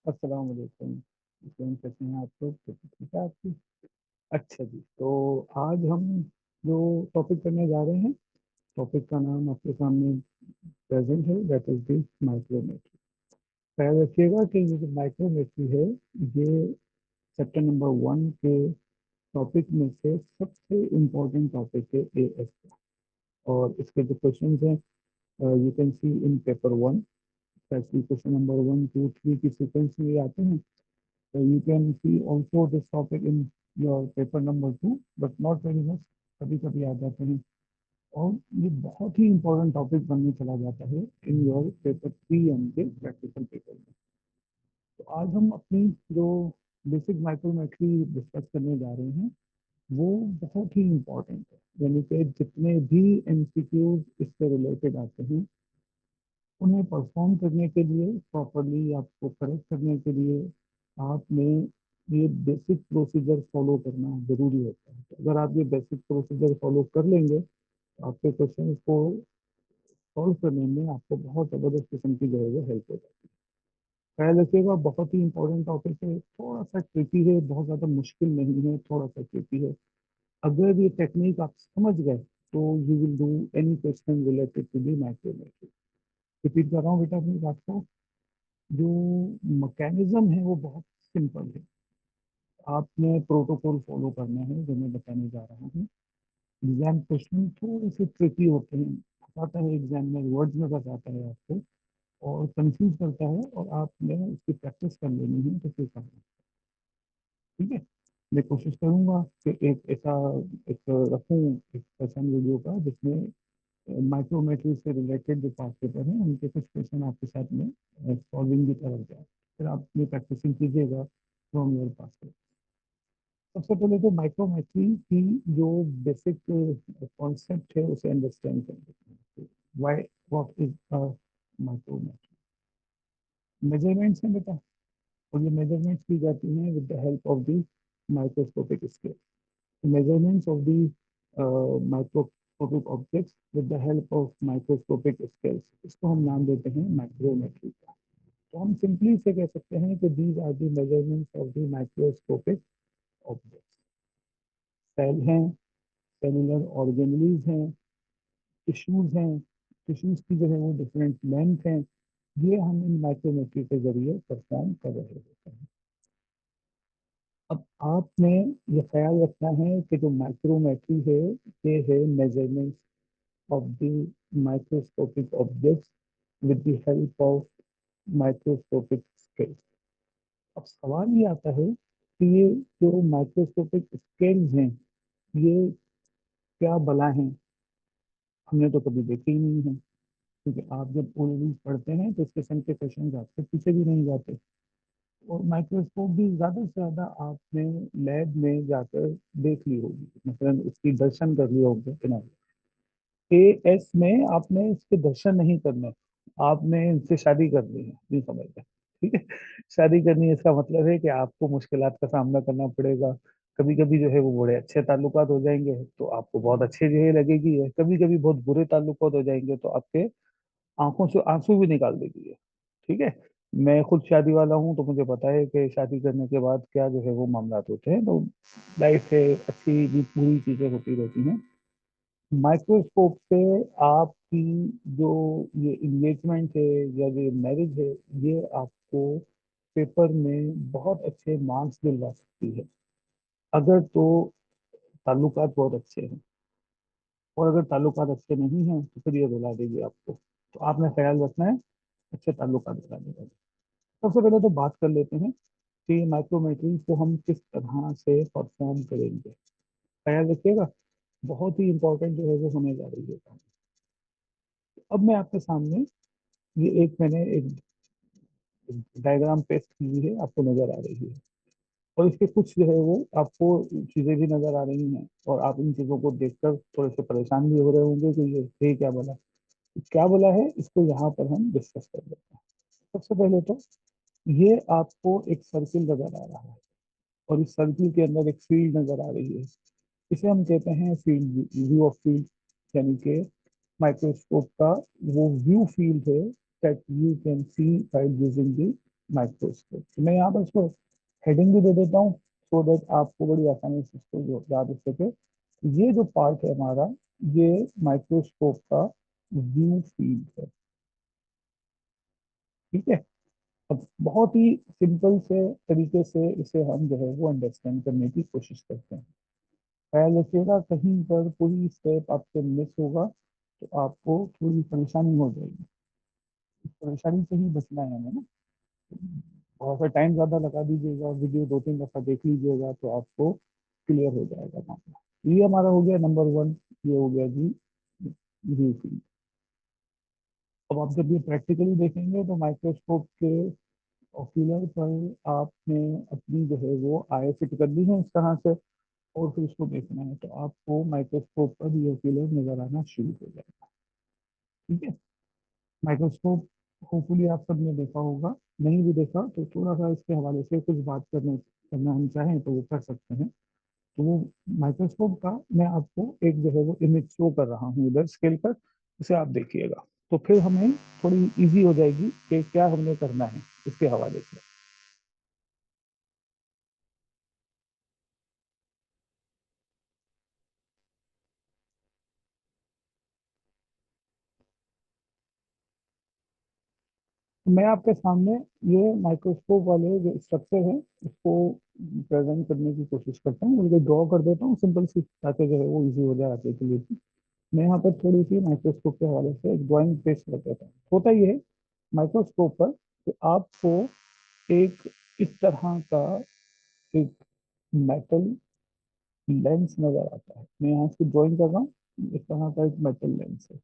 अस्सलाम वालेकुम। कैसे हैं आप लोग? तो ठीक है आपकी? अच्छा जी, तो आज हम जो टॉपिक करने जा रहे हैं, टॉपिक का नाम आपके सामने प्रेजेंट है, दैट इज दी माइक्रोमेट्री। ख्याल रखिएगा कि ये जो माइक्रोमेट्री है, ये चैप्टर नंबर 1 के टॉपिक में से सबसे इम्पोर्टेंट टॉपिक है एएस का। और इसके जो क्वेश्चन हैं, you can see in paper 1, question number 1, 2, 3 की सीक्वेंस में ये आते हैं। So you can see also this topic in your paper number 2, but not very much, कभी कभी आ जाते हैं। और ये बहुत ही इंपॉर्टेंट टॉपिक बनने चला जाता है इन योर पेपर 3 के प्रैक्टिकल पेपर में। तो आज हम अपनी जो बेसिक माइक्रोमेट्री डिस्कस करने जा रहे हैं, वो बहुत ही इंपॉर्टेंट है। यानी कि जितने भी एमसीक्यूज इससे रिलेटेड आते हैं, उन्हें परफॉर्म करने के लिए, प्रॉपरली आपको करेक्ट करने के लिए, आपने ये बेसिक प्रोसीजर फॉलो करना जरूरी होता है। तो अगर आप ये बेसिक प्रोसीजर फॉलो कर लेंगे, तो आपके क्वेश्चन को सॉल्व करने में आपको बहुत ज़बरदस्त किस्म की जो है वो हेल्प हो जाती है। ख्याल रखिएगा, बहुत ही इंपॉर्टेंट टॉपिक है, थोड़ा सा ट्रिकी है, बहुत ज़्यादा मुश्किल नहीं है, थोड़ा सा ट्रिकी है। अगर ये टेक्निक आप समझ गए, तो you will do any question related to the micrometry. Repeat कर रहा हूँ बेटा अपनी बात को, जो मैकेनिज्म है वो बहुत सिंपल है। आपने प्रोटोकॉल फॉलो करना है जो मैं बताने जा रहा हूँ। एग्जाम क्वेश्चन थोड़े से ट्रिकी होते हैं, फंसाता है एग्जाम में, वर्ड्स में फंसाता है आपको और कंफ्यूज करता है, और आपने उसकी प्रैक्टिस कर लेनी है तो फिर करना। ठीक है, मैं कोशिश करूंगा कि एक ऐसा एक रखूं एक सेशन वीडियो का, जिसमें माइक्रोमेट्री से रिलेटेड जो पार्ट पेपर हैं उनके कुछ क्वेश्चन आपके साथ में सॉल्विंग की तरफ जाए, फिर आप अपनी प्रैक्टिसिंग कीजिएगा फ्रॉम योर पास। सबसे पहले तो माइक्रोमेट्री की जो बेसिक कॉन्सेप्ट है उसे अंडरस्टैंड कर लेते हैं। Why, what is a micrometry? Measurements हैं बेटा, और ये मेजरमेंट्स की जाती हैं with the help of the microscopic scale. Measurements of the microscopic objects with the help of microscopic scales, इसको हम नाम देते हैं माइक्रोमेट्री का। तो हम सिंपली से कह सकते हैं कि these are the measurements of the microscopic objects. Cell हैं, सेलुलर ऑर्गेनलीज हैं, टिश्यूज हैं, टिश्यूज की जो है वो डिफरेंट लेंथ हैं, ये हम इन माइक्रोमेट्री के जरिए परफॉर्म कर रहे होते हैं। अब आपने ये ख्याल रखना है कि जो माइक्रोमेट्री है, ये है measurement of the microscopic objects with the help of microscopic scales. अब सवाल ये आता है कि ये जो माइक्रोस्कोपिक स्केल्स हैं, ये क्या बला हैं? हमने तो कभी देखे ही नहीं है, क्योंकि आप जब ओ लेवल्स पढ़ते हैं तो इस किस्म के क्वेश्चन आपसे पूछे भी नहीं जाते। और माइक्रोस्कोप भी ज़्यादा से ज़्यादा आपने लैब में जाकर देख ली होगी, मतलब इसकी दर्शन कर लिया होगा। एएस में आपने इसके दर्शन नहीं करने, आपने इनसे शादी करनी है, नहीं समझ रहे? ठीक है, शादी करनी है इसका मतलब है कि आपको मुश्किलात का सामना करना पड़ेगा। कभी कभी जो है वो बड़े अच्छे ताल्लुकात हो जाएंगे तो आपको बहुत अच्छे जो है लगेगी है, कभी कभी बहुत बुरे ताल्लुकात हो जाएंगे तो आपके आंखों से आंसू भी निकाल देती है। ठीक है, मैं खुद शादी वाला हूँ तो मुझे पता है कि शादी करने के बाद क्या जो है वो मामला होते हैं। तो लाइफ से अच्छी भी बुरी चीजें होती रहती हैं। माइक्रोस्कोप से आपकी जो ये इंगेजमेंट है या जो मैरिज है, ये आपको पेपर में बहुत अच्छे मार्क्स दिलवा सकती है, अगर तो ताल्लुकात बहुत अच्छे हैं। और अगर ताल्लुकात अच्छे नहीं हैं तो फिर ये रुला देगी आपको। तो आपने ख्याल रखना है अच्छे ताल्लुकात बनाने का। सबसे पहले तो बात कर लेते हैं कि माइक्रोमेट्री को हम किस तरह से परफॉर्म करेंगे। ख्याल रखिएगा, बहुत ही इंपॉर्टेंट जो है वो होने जा रही है। अब मैं आपके सामने ये मैंने एक डायग्राम पेस्ट की हुई है, आपको नजर आ रही है। और इसके कुछ जो है वो आपको चीजें भी नजर आ रही हैं, और आप इन चीजों को देखकर थोड़े से परेशान भी हो रहे होंगे कि ये क्या बोला, क्या बोला है, इसको यहाँ पर हम डिस्कस कर लेते हैं। सबसे पहले तो ये आपको एक सर्किल नजर आ रहा है, और इस सर्किल के अंदर एक फील्ड नजर आ रही है। इसे हम कहते हैं फील्ड, व्यू ऑफ फील्ड। यानी कि माइक्रोस्कोप का वो व्यू फील्ड है that you can see by using the microscope. तो मैं यहाँ पर इसको हेडिंग भी दे देता हूँ, सो दैट आपको बड़ी आसानी से इसको याद रख सके। ये जो पार्ट है हमारा, ये माइक्रोस्कोप का व्यू फील्ड है। ठीक है। अब बहुत ही सिंपल से तरीके से इसे हम जो है वो अंडरस्टैंड करने की कोशिश करते हैं। ख्याल रखिएगा कहीं पर कोई स्टेप आपसे मिस होगा तो आपको थोड़ी परेशानी हो जाएगी। इस परेशानी से ही बचना है हमें ना। बहुत सा टाइम ज़्यादा लगा दीजिएगा, वीडियो 2-3 दफ़ा देख लीजिएगा तो आपको क्लियर हो जाएगा मामला। ये हमारा हो गया नंबर 1। ये हो गया जी व्यू फील्ड। अब आप जब ये प्रैक्टिकली देखेंगे तो माइक्रोस्कोप के ऑक्यूलर पर आपने अपनी जो है वो आई फिट कर ली है इस तरह से, और फिर इसको देखना है तो आपको माइक्रोस्कोप पर ये ऑक्यूलर नजर आना शुरू हो जाएगा। ठीक है। माइक्रोस्कोप होपफुली आप सबने देखा होगा, नहीं भी देखा तो थोड़ा सा इसके हवाले से कुछ बात करना हम चाहें तो वो कर सकते हैं। तो वो माइक्रोस्कोप का मैं आपको एक जो है वो इमेज शो कर रहा हूँ इधर स्केल पर, उसे आप देखिएगा तो फिर हमें थोड़ी इजी हो जाएगी कि क्या हमने करना है इसके हवाले से। मैं आपके सामने ये माइक्रोस्कोप वाले जो स्ट्रक्चर है इसको प्रेजेंट करने की कोशिश करता हूँ, मुझे ड्रॉ कर देता हूँ सिंपल सी, ताकि जो है वो इजी हो जाए आपके के लिए भी। मैं यहाँ पर थोड़ी सी माइक्रोस्कोप के हवाले से एक ड्राइंग पेश कर देता हूँ। होता ये है माइक्रोस्कोप पर कि आपको एक इस तरह का एक मेटल लेंस नजर आता है। मैं यहाँ इसकी ड्राइंग कर रहा हूँ, इस तरह का एक मेटल लेंस है।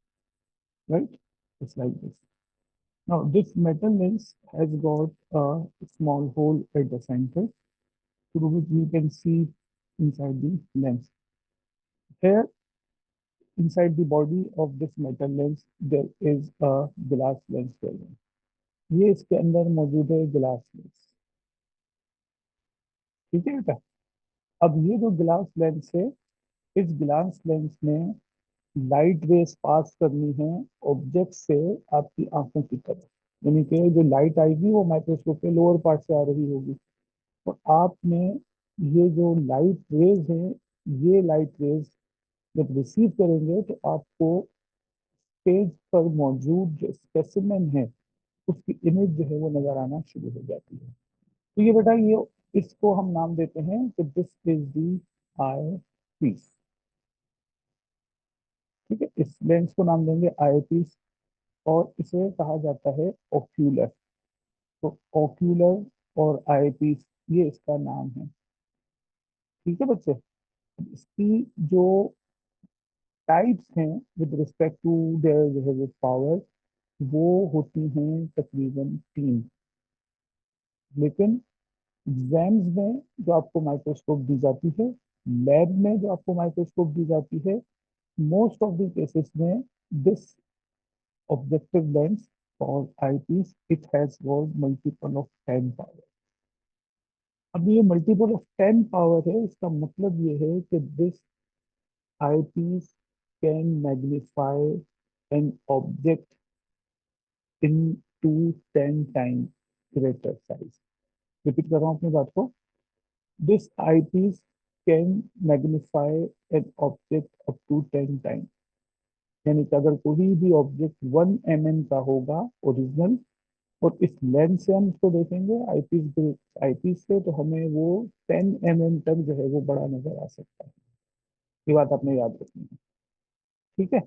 Right, it's like this. Now, this metal lens has got a small hole at the center through which you can see inside the lens. Here, inside the body of this metal lens, there is a glass lens present. ये इसके अंदर मौजूद है glass lens. ठीक है बेटा। अब ये जो ग्लास लेंस है, इस ग्लास लेंस में लाइट रेस पास करनी है ऑब्जेक्ट से आपकी आंखों की तरफ, यानी कि जो लाइट आएगी वो माइक्रोस्कोप के लोअर पार्ट से आ रही होगी, और आपने ये जो लाइट रेज है, ये लाइट रेज जब रिसीव करेंगे तो आपको पेज पर मौजूद जो स्पेसिमेन है उसकी इमेज जो है वो नजर आना शुरू हो जाती है। तो ये बेटा ये इसको हम नाम देते हैं कि this is the eyepiece. ठीक है, इस लेंस को नाम देंगे आई पीस, और इसे कहा जाता है ओक्यूलर। तो ओक्यूलर और आई पीस ये इसका नाम है। ठीक है बच्चे। इसकी जो टाइप्स हैं विद रिस्पेक्ट टू देयर जो है वो पावर, वो होती हैं तकरीबन 3। लेकिन एग्जाम्स में जो आपको माइक्रोस्कोप दी जाती है, लैब में जो आपको माइक्रोस्कोप दी जाती है, मोस्ट ऑफ द केसेस में दिस ऑब्जेक्टिव लेंस और eyepiece it has got multiple of 10 power. अब ये मल्टीपल ऑफ 10 पावर है, इसका मतलब ये है कि this eyepiece can magnify an object into 10 time greater size. Repeat कर रहा हूँ अपनी बात को। This eyepiece can magnify an object up to 10 time, यानी कि अगर कोई भी ऑब्जेक्ट 1 mm का होगा ओरिजिनल, और इस लेंस से हम इसको देखेंगे आईपीस, आईपीस से, तो हमें वो 10 mm तक जो है वो बड़ा नजर आ सकता है। ये बात आपने याद रखनी है। ठीक है।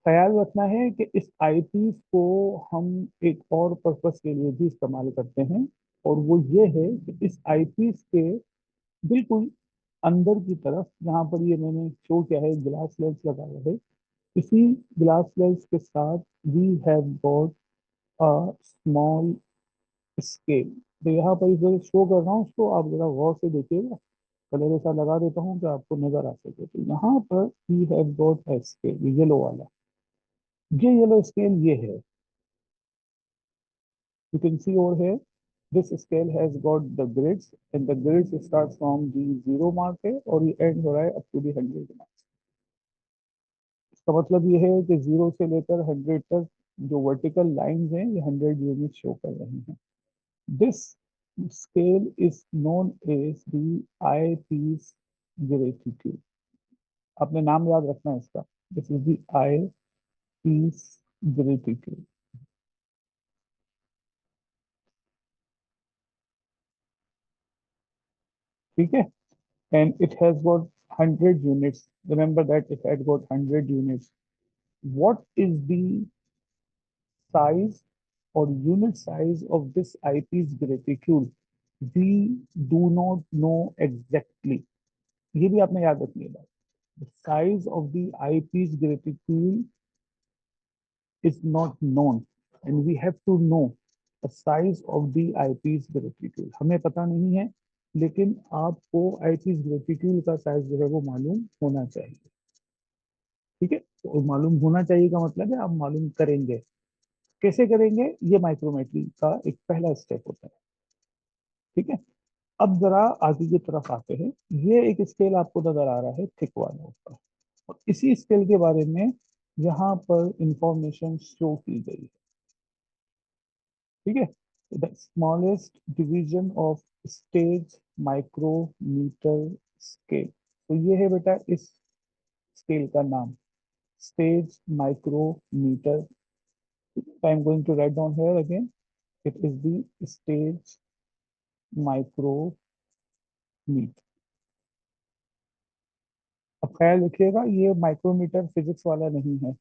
ख्याल रखना है कि इस आईपीस को हम एक और पर्पस के लिए भी इस्तेमाल करते हैं, और वो ये है कि इस आईपीस के बिल्कुल अंदर की तरफ, जहाँ पर ये मैंने शो किया है ग्लास लेंस लगा हुआ है, इसी ग्लास लेंस के साथ we have got a small scale. तो यहाँ पर जो शो कर रहा हूँ उसको आप जरा गौर से देखिएगा, कलर ऐसा लगा देता हूँ कि आपको नजर आ सके। तो यहाँ पर we have got a scale, yellow वाला, ये येलो स्केल ये है। You can see over here, this scale has got the grids, and the grids start from the 0 mark है और ये एंड हो रहा है अप टू दी 100 मार्क। इसका मतलब ये है कि 0 से लेकर 100 तक जो वर्टिकल लाइंस हैं ये 100 यूनिट शो कर रही हैं। This scale is known as the eyepiece graticule. अपने नाम याद रखना है इसका। This is the eyepiece graticule. ठीक है। and it has got 100 units. Remember that it had got 100 units. What is the size or unit size of this eyepiece graticule? We do not know exactly. ये भी आपने याद रखनी है बात। The size of the eyepiece graticule is not known, and we have to know the size of the eyepiece graticule. हमें पता नहीं है, लेकिन आपको eyepiece graticule का साइज जो है वो मालूम होना चाहिए। ठीक है, तो मालूम होना चाहिए का मतलब है आप मालूम करेंगे। कैसे करेंगे? ये माइक्रोमेट्री का एक पहला स्टेप होता है। ठीक है। अब जरा आगे की तरफ आते हैं। ये एक स्केल आपको नजर आ रहा है थिक वाला ऊपर, और इसी स्केल के बारे में यहाँ पर इंफॉर्मेशन शो की गई है। ठीक है। The smallest division of stage micrometer scale. तो ये है बेटा इस स्केल का नाम, stage micrometer. I am going to write down here again. It is the stage micrometer. अब ख्याल रखिएगा, ये माइक्रोमीटर फिजिक्स वाला नहीं है,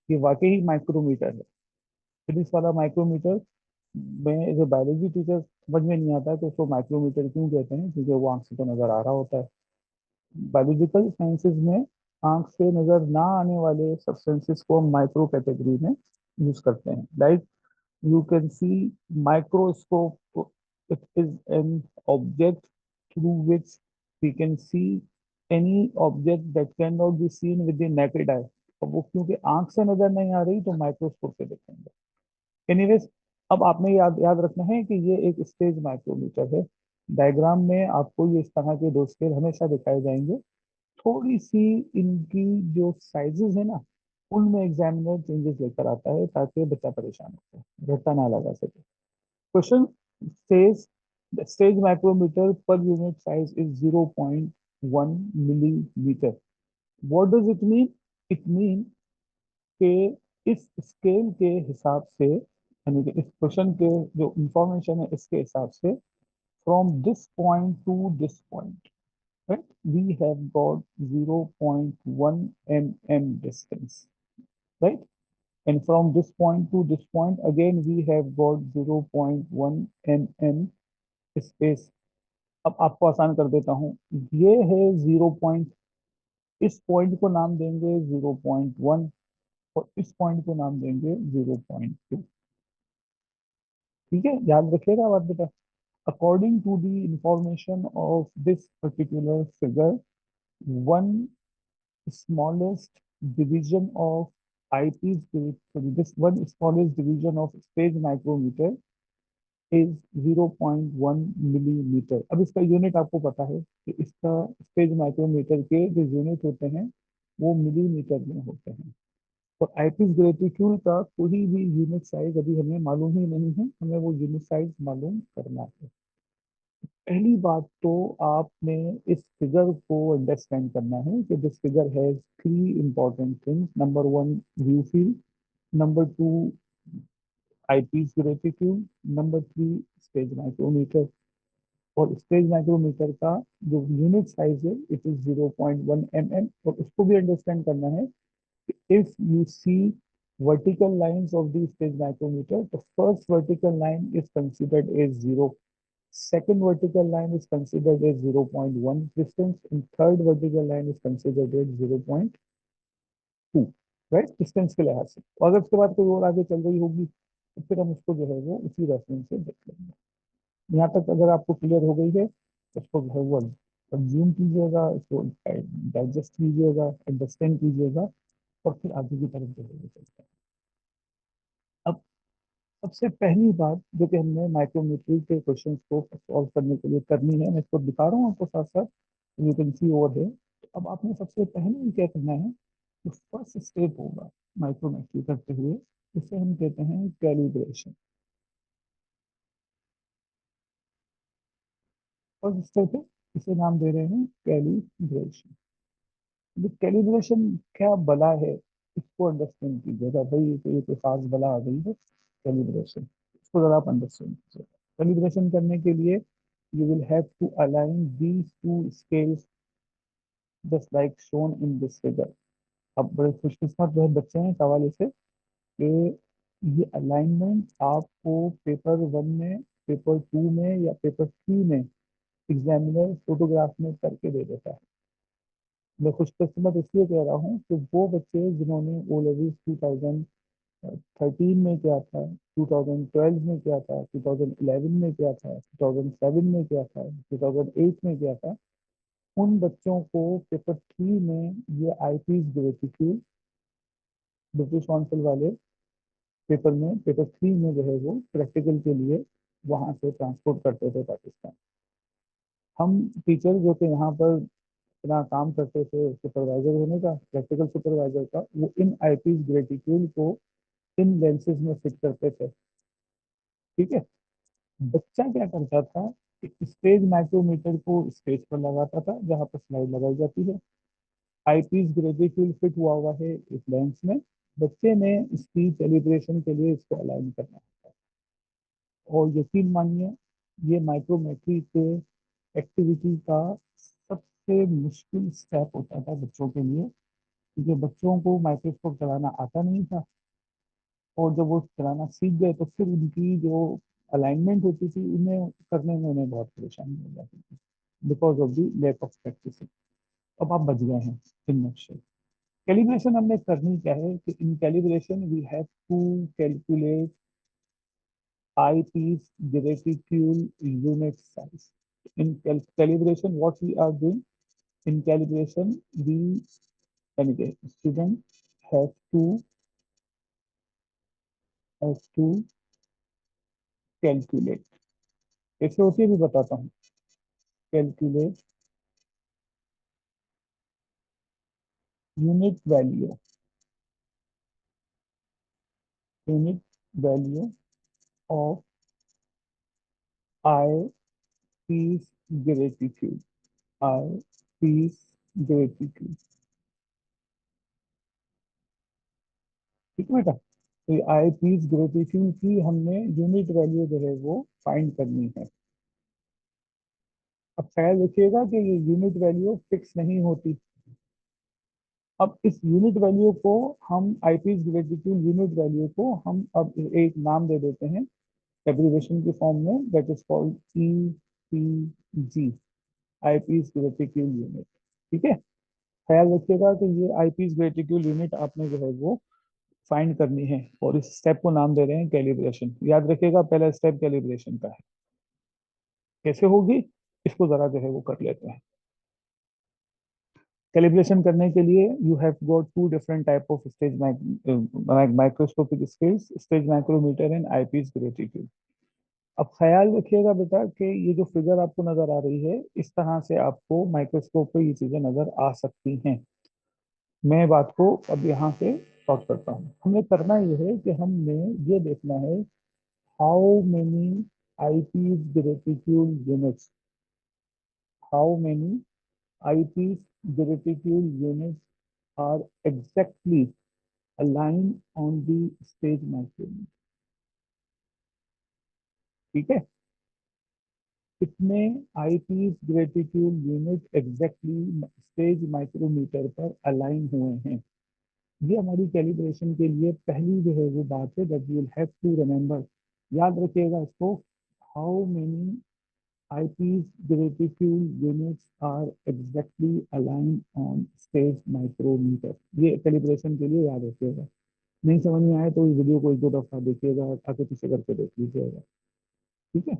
ये वाकई ही माइक्रोमीटर है। फिजिक्स वाला माइक्रोमीटर में जो बायोलॉजी टीचर समझ में नहीं आता है तो उसको माइक्रोमीटर क्यों कहते हैं, क्योंकि वो आंख से तो नजर आ रहा होता है। बायोलॉजिकल साइंसेज में आंख से नजर ना आने वाले सब्सटेंसेस को हम माइक्रो कैटेगरी में यूज करते हैं। Like you can see microscope. It is an object through which we can see any object that cannot be seen with the naked eye। अब वो क्योंकि आंख से नजर नहीं आ रही तो माइक्रोस्कोप से देखेंगे। एनीवेज, अब आपने याद याद रखना है कि ये एक स्टेज माइक्रोमीटर है। डायग्राम में आपको ये इस तरह के दो स्केल हमेशा दिखाए जाएंगे। थोड़ी सी इनकी जो साइजेस है ना, उनमें एग्जामिनर चेंजेस लेकर आता है ताकि बच्चा परेशान हो जाए, रट्टा ना लगा सके। Question says the stage micrometer per unit size is 0.1 millimeter. What does it mean? It means कि इस स्केल के हिसाब से, यानी कि इस क्वेश्चन के जो इंफॉर्मेशन है इसके हिसाब से, from this point two this point, right, we have got 0.1 mm distance, right? And from this point to this point again we have got 0.1 mm space। अब आपको आसान कर देता हूँ, ये है 0 पॉइंट, इस पॉइंट को नाम देंगे 0.1 और इस पॉइंट को नाम देंगे 0.2। ठीक है, याद रखिएगा बात बेटा। According to the information of this particular figure, one smallest division of eyepiece, sorry, this one smallest division of stage micrometer is 0.1 millimetre. अब इसका यूनिट आपको पता है कि इसका स्टेज माइक्रोमीटर के जो यूनिट होते हैं वो मिलीमीटर में होते हैं। और आईपीस ग्रेटिट्यूड का कोई भी यूनिट साइज अभी हमें मालूम ही नहीं है, हमें वो यूनिट साइज मालूम करना है। पहली बात तो आपने इस फिगर को अंडरस्टैंड करना है कि this figure has three important things. Number one, view field. Number two, eyepiece graticule. Number three, stage micrometer. और स्टेज माइक्रोमीटर का जो यूनिट साइज है इट इज 0.1 mm, और उसको भी अंडरस्टैंड करना है। If you see vertical lines of the stage micrometer, the first vertical line is considered as 0, second vertical line is considered as 0.1 distance, and third vertical line is considered as 0.2, right, distance के लिहाज से। और अगर उसके बाद कोई और आगे चल रही होगी तो फिर हम उसको जो है वो उसी रेफरेंस से देख लेंगे। यहाँ तक अगर आपको क्लियर हो गई है तो उसको जो है वो कंज्यूम कीजिएगा, इसको डाइजेस्ट कीजिएगा, अंडरस्टैंड कीजिएगा, और फिर आगे की तरफ जो है वो चलते हैं। अब सबसे पहली बात जो कि हमने माइक्रोमेट्री के क्वेश्चंस को सॉल्व करने के लिए करनी है, मैं इसको दिखा रहा हूँ आपको साथ साथ, यू कैन सी ओवर है। तो अब आपने सबसे पहले क्या करना है, जो फर्स्ट स्टेप होगा माइक्रोमेट्री करते हुए, उसे हम कहते हैं कैलिब्रेशन। और स्टेप है, इसे नाम दे रहे हैं कैलिब्रेशन। ये कैलिब्रेशन क्या बला है, इसको अंडरस्टैंड कीजिएगा भाई, ये तो खास बला आ गई है कैलिब्रेशन, इसको जरा आप अंडरस्टैंड कीजिएगा। कैलिब्रेशन करने के लिए you will have to align these two scales just like shown in this figure. अब बड़े खुशकिस्मत जो है बच्चे हैं सवाल से कि ये अलाइनमेंट आपको पेपर वन में, पेपर टू में या पेपर थ्री में एग्जामिनर फोटोग्राफ में करके दे देता है। मैं खुशकिस्मत इसलिए कह रहा हूँ कि वो बच्चे जिन्होंने ओ लेवल 2013 में किया था, 2012 में किया था, 2011 में किया था, 2007 में किया था, 2008 में किया था, उन बच्चों को पेपर थ्री में ये आईपीज ग्रेटिट्यूड ब्रिटिश काउंसिल वाले पेपर में, पेपर थ्री में जो है वो प्रैक्टिकल के लिए वहां से ट्रांसपोर्ट करते थे पाकिस्तान। हम टीचर जो थे यहाँ पर अपना काम करते थे सुपरवाइजर होने का, प्रैक्टिकल सुपरवाइजर का, वो इन आईपीज ग्रेटिट्यूड को इन लेंसेज में फिट करते थे। ठीक है। बच्चा क्या करता था कि स्टेज माइक्रोमीटर को स्टेज पर लगाता था जहां पर स्लाइड लगाई जाती है, आईपीस ग्रेजुएट फिट हुआ हुआ है इस लेंस में, बच्चे ने इसकी कैलिब्रेशन के लिए इसको अलाइन करना है। और यकीन मानिए ये माइक्रोमेट्री के एक्टिविटी का सबसे मुश्किल स्टेप होता था बच्चों के लिए, क्योंकि बच्चों को माइक्रोस्कोप चलाना आता नहीं था, और जब वो चलाना सीख गए तो फिर उनकी जो अलाइनमेंट होती थी उन्हें करने में उन्हें बहुत परेशानी हो जाती थी because of the lack of practice. अब आप बच गए हैं इन नक्शे। कैलिब्रेशन हमने करनी क्या है कि in calibration we have to calculate eyepiece reticule unit size. in calibration what we are doing, in calibration we, यानी कि student have to have to calculate, कैसे होती है भी बताता हूँ। Calculate unit value, unit value of eyepiece graticule, eyepiece graticule. ठीक है बेटा, तो आई पीस ग्रेटिट्यूड की हमने यूनिट वैल्यू जो है वो फाइंड करनी है। अब ख्याल रखिएगा कि ये यूनिट वैल्यू फिक्स नहीं होती। अब इस यूनिट वैल्यू को हम आईपीस ग्रेटिट्यूड यूनिट वैल्यू को हम अब एक नाम दे देते हैं एब्रिविएशन की फॉर्म में, that is called E P G, eyepiece graticule unit. ठीक है। ख्याल रखिएगा कि ये आईपीस ग्रेटिट्यूड यूनिट आपने जो है वो फाइंड करनी है, और इस स्टेप को नाम दे रहे हैं कैलिब्रेशन। याद रखिएगा पहला स्टेप कैलिब्रेशन का है। कैसे होगी इसको जरा जो है वो कर लेते हैं। कैलिब्रेशन करने के लिए you have got two different type of stage microscopic scales, stage micrometer and eyepiece graticule. अब ख्याल रखिएगा बेटा कि ये जो फिगर आपको नजर आ रही है इस तरह से आपको माइक्रोस्कोप पे ये चीजें नजर आ सकती हैं। मैं बात को अब यहाँ से सॉर्ट करता हूँ। हमें करना ये है कि हमने ये देखना है how many eyepiece graticule units, how many eyepiece graticule units are exactly aligned on the stage micrometer। ठीक है। कितने eyepiece graticule unit exactly stage micrometer पर अलाइन हुए हैं, ये हमारी कैलिब्रेशन के लिए पहली जो है वो बात है that you will have to remember. याद रखिएगा इसको, how many eyepiece graticule units are exactly align on stage micrometer, ये कैलिब्रेशन के लिए याद रखिएगा। नहीं समझ में आए तो इस वीडियो को एक दो दफा देखिएगा, आगे पीछे करके देख लीजिएगा। ठीक है।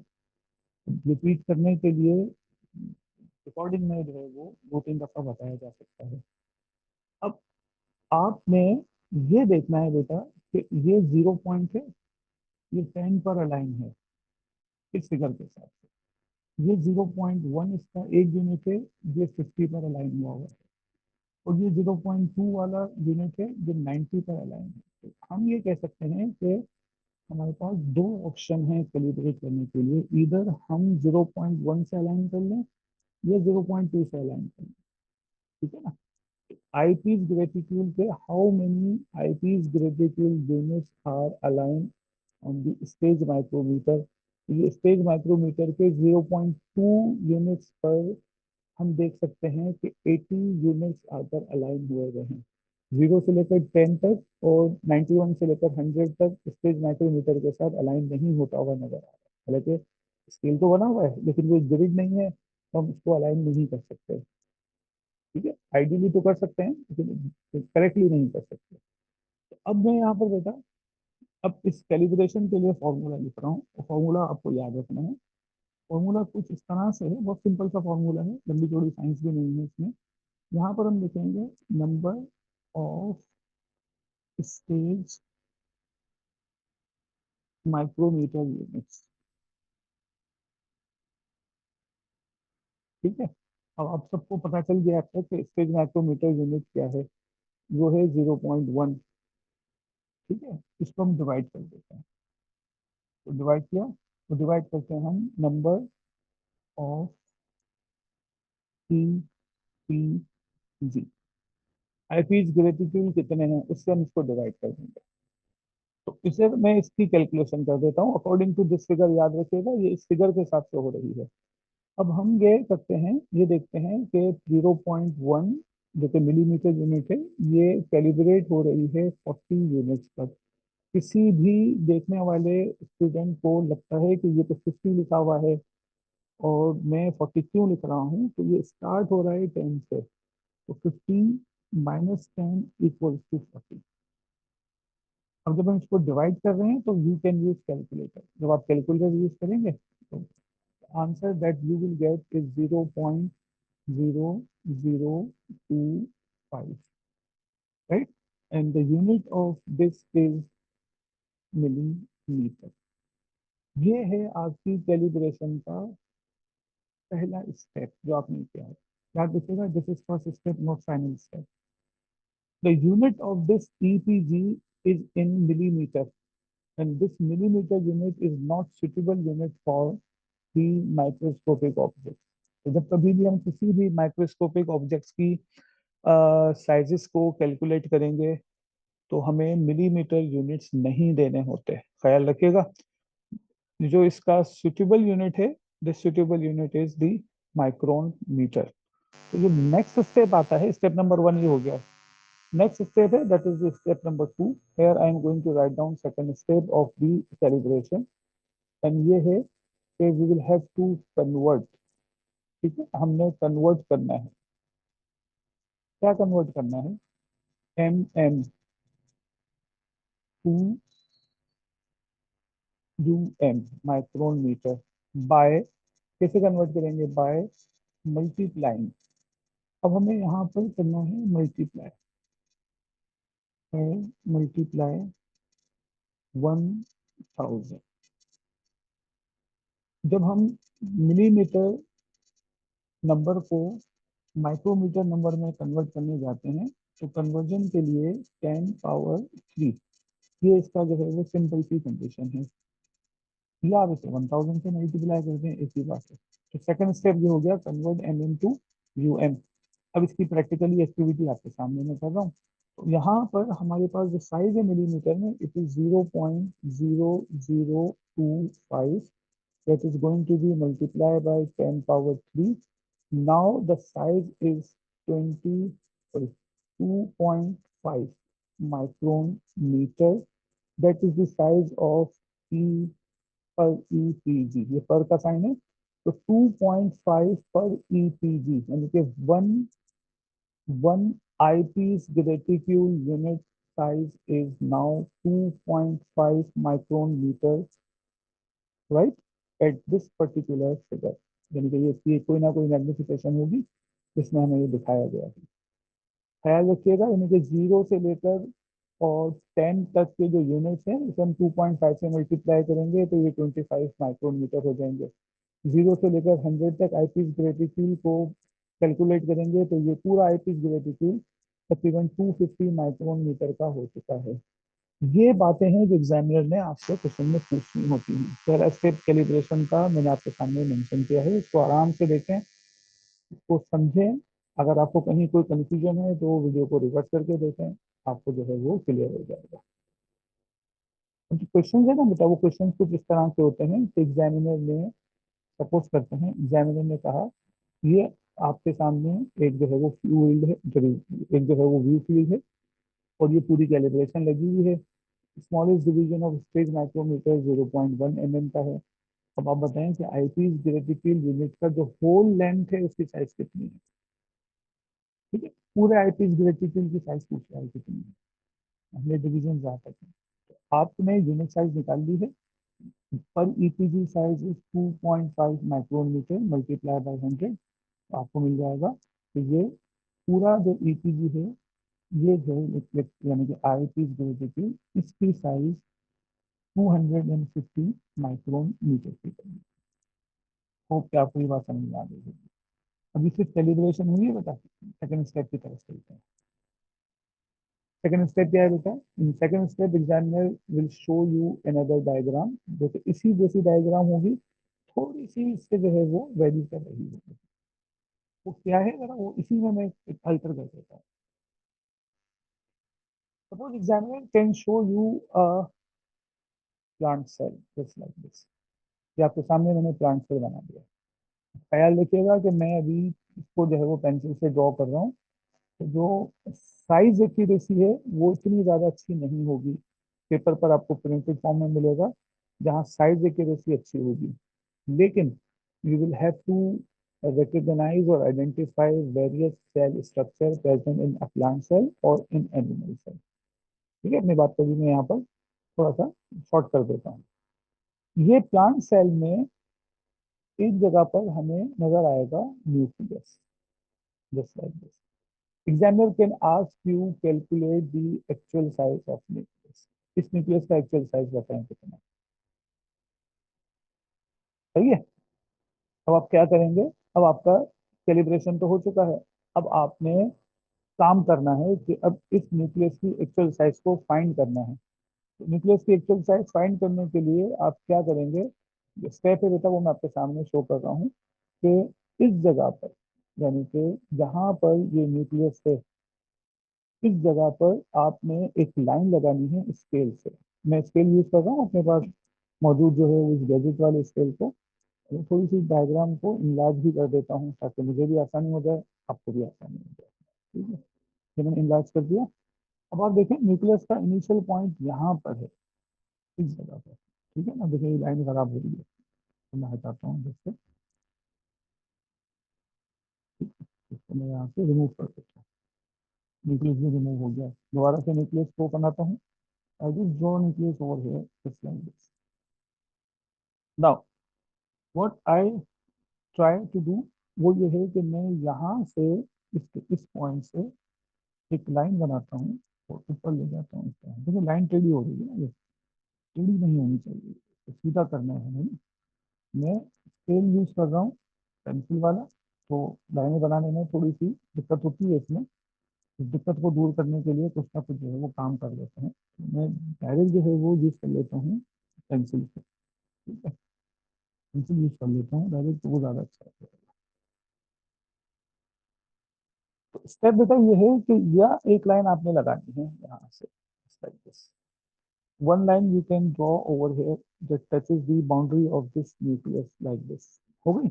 रिपीट करने के लिए रिकॉर्डिंग में जो है वो दो तीन दफा बताया जा सकता है। अब आपने ये देखना है बेटा कि ये 0 पॉइंट है, ये 10 पर अलाइन है इस फिगर के साथ से। ये 0.1 इसका एक यूनिट है, ये 50 पर अलाइन हुआ हुआ है। और ये 0.2 वाला यूनिट है जो 90 पर अलाइन है। तो हम ये कह सकते हैं कि हमारे पास दो ऑप्शन है कैलिब्रेट करने के लिए, इधर हम 0.1 से अलाइन कर लें या 0.2 से अलाइन कर लें। ठीक है ना। आईपीस ग्रेटिट्यूड पे how many eyepiece graticule units are align on the stage micrometer. ये स्टेज माइक्रोमीटर के 0.2 यूनिट्स पर हम देख सकते हैं कि 80 यूनिट्स आकर अलाइन हुए हुए हैं। 0 से लेकर 10 तक और 91 से लेकर 100 तक स्टेज माइक्रोमीटर के साथ अलाइन नहीं होता हुआ नजर आ रहा है। हालांकि स्केल तो बना हुआ है लेकिन वो ग्रिड नहीं है, तो हम इसको अलाइन नहीं कर सकते। ठीक है, आइडियली तो कर सकते हैं लेकिन करेक्टली नहीं कर सकते। तो अब मैं यहाँ पर बेटा, अब इस कैलिब्रेशन के लिए फॉर्मूला लिख रहा हूँ। फॉर्मूला आपको याद रखना है। फॉर्मूला कुछ इस तरह से है, बहुत सिंपल सा फॉर्मूला है, लंबी चौड़ी साइंस भी नहीं है इसमें। यहाँ पर हम लिखेंगे number of stage micrometer units. ठीक है। अब आप सबको पता चल गया अब तक कि स्टेज माइक्रोमीटर यूनिट क्या है। वो है 0.1। ठीक है, इसको हम डिवाइड कर देते हैं। तो डिवाइड किया, तो डिवाइड करते हैं हम number of P P G. IPs gratitude कितने हैं उससे हम इसको डिवाइड कर देंगे। तो इसे मैं इसकी कैलकुलेशन कर देता हूँ अकॉर्डिंग टू दिस फिगर। याद रखिएगा ये इस फिगर के हिसाब से हो रही है। अब हम ये करते हैं, ये देखते हैं कि 0.1 जो कि मिलीमीटर यूनिट है, ये कैलिब्रेट हो रही है 40 यूनिट्स पर। किसी भी देखने वाले स्टूडेंट को लगता है कि ये तो 50 लिखा हुआ है और मैं 40 क्यों लिख रहा हूँ, तो ये स्टार्ट हो रहा है 10 से। तो 50 माइनस 10 इक्वल टू 40। अब जब हम इसको डिवाइड कर रहे हैं तो यू कैन यूज कैलकुलेटर। जब आप कैलकुलेटर यूज करेंगे तो answer that you will get is 0.0025, right? And the unit of this is millimeter. ये है आपकी कैलिब्रेशन का पहला स्टेप जो आपने किया है। याद रखिएगा, this is first step not final step. The unit of this e-PG is in millimetre and this millimeter unit is not suitable unit for the microscopic objects. तो जब कभी भी हम किसी भी माइक्रोस्कोपिक ऑब्जेक्ट्स की साइजेस को कैलकुलेट करेंगे तो हमें मिलीमीटर यूनिट्स नहीं देने होते, ख्याल रखिएगा। जो इसका सुटेबल यूनिट है, the suitable unit is the micron metre. तो जो नेक्स्ट स्टेप आता है, स्टेप नंबर 1 ये हो गया। नेक्स्ट स्टेप है that is the step number 2। Here I am going to write down second step of the calibration. And ये है कि we will have to convert. ठीक है, हमने कन्वर्ट करना है। क्या कन्वर्ट करना है? To M micron metre by, कैसे कन्वर्ट करेंगे? By multiplying. अब हमें यहाँ पर करना है मल्टीप्लाई, मल्टीप्लाई 1000। जब हम मिलीमीटर नंबर को माइक्रोमीटर नंबर में कन्वर्ट करने जाते हैं तो कन्वर्जन के लिए 10 पावर 3, ये इसका जो है वो सिंपल सी कंडीशन है। या आप इसे 1000 से मल्टीप्लाई करते हैं, एक ही बात है। तो सेकंड स्टेप ये हो गया, convert M into U M. अब इसकी प्रैक्टिकली एक्टिविटी आपके सामने मैं कर रहा हूँ। तो यहाँ पर हमारे पास जो साइज है मिलीमीटर में, it is 0.0025, that is going to be multiplied by 10 power 3. Now the size is 20, sorry, 2.5 micron meter. That is the size of P per EPG। ये पर का साइन है, तो 2.5 पर EPG यानी कि one eyepiece reticule unit size is now 2.5 micron meter, right, at this particular figure। यानी कि ये कोई ना कोई मैग्निफिकेशन होगी जिसमें हमें ये दिखाया गया है। ख्याल रखिएगा, यानी कि 0 से लेकर और 10 तक के जो यूनिट्स हैं इसे हम 2.5 से मल्टीप्लाई करेंगे तो ये 25 माइक्रोन मीटर हो जाएंगे। 0 से लेकर 100 तक आईपीस ग्रेटिट्यूड को कैलकुलेट करेंगे तो ये पूरा आईपीस ग्रेटिट्यूड तकरीबन 250 माइक्रोन मीटर का हो चुका है। ये बातें हैं जो एग्जामिनर ने आपसे क्वेश्चन में पूछनी होती हैं। पहला स्टेप कैलिब्रेशन का मैंने आपके सामने मेंशन किया है, इसको आराम से देखें, इसको समझें। अगर आपको कहीं कोई कंफ्यूजन है तो वीडियो को रिवर्स करके देखें, आपको जो है वो क्लियर हो जाएगा। जो क्वेश्चन है ना बेटा, वो क्वेश्चन कुछ इस तरह के होते हैं कि एग्जामिनर ने, सपोज करते हैं एग्जामिनर ने कहा ये आपके सामने एक जो है वो फील्ड है, एक जो है वो व्यू फील्ड है, और ये पूरी कैलिब्रेशन लगी हुई है। Smallest division of space micrometer 0.1 mm का है। अब आप बताएं कि आईपीस ग्रेटिट्यूड यूनिट का जो होल लेंथ है उसकी साइज कितनी है। ठीक है, पूरे आईपीस ग्रेटिट्यूड की साइज पूछ रहा है कितनी है, हमने डिवीजन जा तक है। आपने यूनिट साइज निकाल ली है। पर EPG size is 2.5 micron metre multiply by 100, आपको मिल जाएगा। तो ये पूरा जो ईपीजी है, ये जो यानी कि आईपीस ग्रेटिट्यूड, इसकी साइज 250 माइक्रोन मीटर की है। होप कि आपको ये बात समझ में आ गई होगी। अभी सिर्फ कैलिब्रेशन हुई है बेटा, सेकंड स्टेप की तरफ चलते हैं। सेकंड स्टेप क्या है बेटा? In second step examiner will show you another diagram, जैसे इसी जैसी डायग्राम होगी, थोड़ी सी इससे जो है वो वेरी कर रही होगी। वो क्या है जरा, वो इसी में मैं अल्टर कर देता हूँ। Suppose examiner can show you a plant cell just like this. ये आपके सामने मैंने प्लांट सेल बना दिया। ख्याल रखिएगा कि मैं अभी इसको जो है वो पेंसिल से ड्रॉ कर रहा हूँ, तो जो साइज एक्यूरेसी है वो इतनी ज़्यादा अच्छी नहीं होगी। पेपर पर आपको प्रिंटेड फॉर्म में मिलेगा जहाँ साइज एक्यूरेसी अच्छी होगी, लेकिन you will have to recognize or identify various cell structure present in a plant cell or in animal cell। ठीक है, अपनी बात को भी मैं यहाँ पर थोड़ा सा शॉर्ट कर देता हूँ। ये प्लांट सेल में एक जगह पर हमें नजर आएगा nucleus, just like this. Examiner can ask you calculate the actual size of nucleus. इस न्यूक्लियस का एक्चुअल साइज बताएं कितना। सही है। अब आप क्या करेंगे? अब आपका कैलिब्रेशन तो हो चुका है। अब आपने काम करना है कि अब इस न्यूक्लियस की एक्चुअल साइज को फाइंड करना है। तो न्यूक्लियस की एक्चुअल साइज फाइंड करने के लिए आप क्या करेंगे? जो स्टेप है बेटा वो मैं आपके सामने शो कर रहा हूँ कि इस जगह पर, यानी कि जहां पर ये न्यूक्लियस है, इस जगह पर आपने एक लाइन लगानी है स्केल से। मैं स्केल यूज कर रहा हूँ अपने पास मौजूद जो है उस गैजेट वाले स्केल को। मैं थोड़ी सी डायग्राम को इनलार्ज भी कर देता हूँ ताकि मुझे भी आसानी हो जाए, आपको भी आसानी हो जाए। ठीक है, ये मैंने इनलार्ज कर दिया। अब आप देखें न्यूक्लियस का इनिशियल पॉइंट यहाँ पर है, इस जगह पर। ठीक है ना, देखिए ये लाइन खराब हो रही है, तो मैं हटाता हूँ जिससे, इसको मैं यहाँ से रिमूव कर देता हूँ। न्यूक्लियस भी रिमूव हो गया। दोबारा से न्यूक्लियस को बनाता हूँ। I just draw nucleus over here just like this. Now what I try to do, वो ये है कि मैं यहाँ से इस पॉइंट से एक लाइन बनाता हूँ और ऊपर ले जाता हूँ। इस तरह देखिए लाइन टेढ़ी हो रही है ना, ये टेढ़ी नहीं होनी चाहिए, तो सीधा करना है हमें। मैं स्केल यूज कर रहा हूँ, पेंसिल वाला। तो लाइनें बनाने में थोड़ी सी दिक्कत होती है इसमें। इस दिक्कत को दूर करने के लिए कुछ ना कुछ जो है वो काम कर लेते हैं। तो मैं डायरेक्ट जो है वो यूज कर लेता हूँ पेंसिल से। ठीक है, पेंसिल यूज कर लेता हूँ डायरेक्ट, तो वो ज़्यादा अच्छा है। तो स्टेप बेटा ये है कि यह एक लाइन आपने लगानी है यहाँ से, like this. One line you can draw over here that touches the boundary of this nucleus like this। हो गई?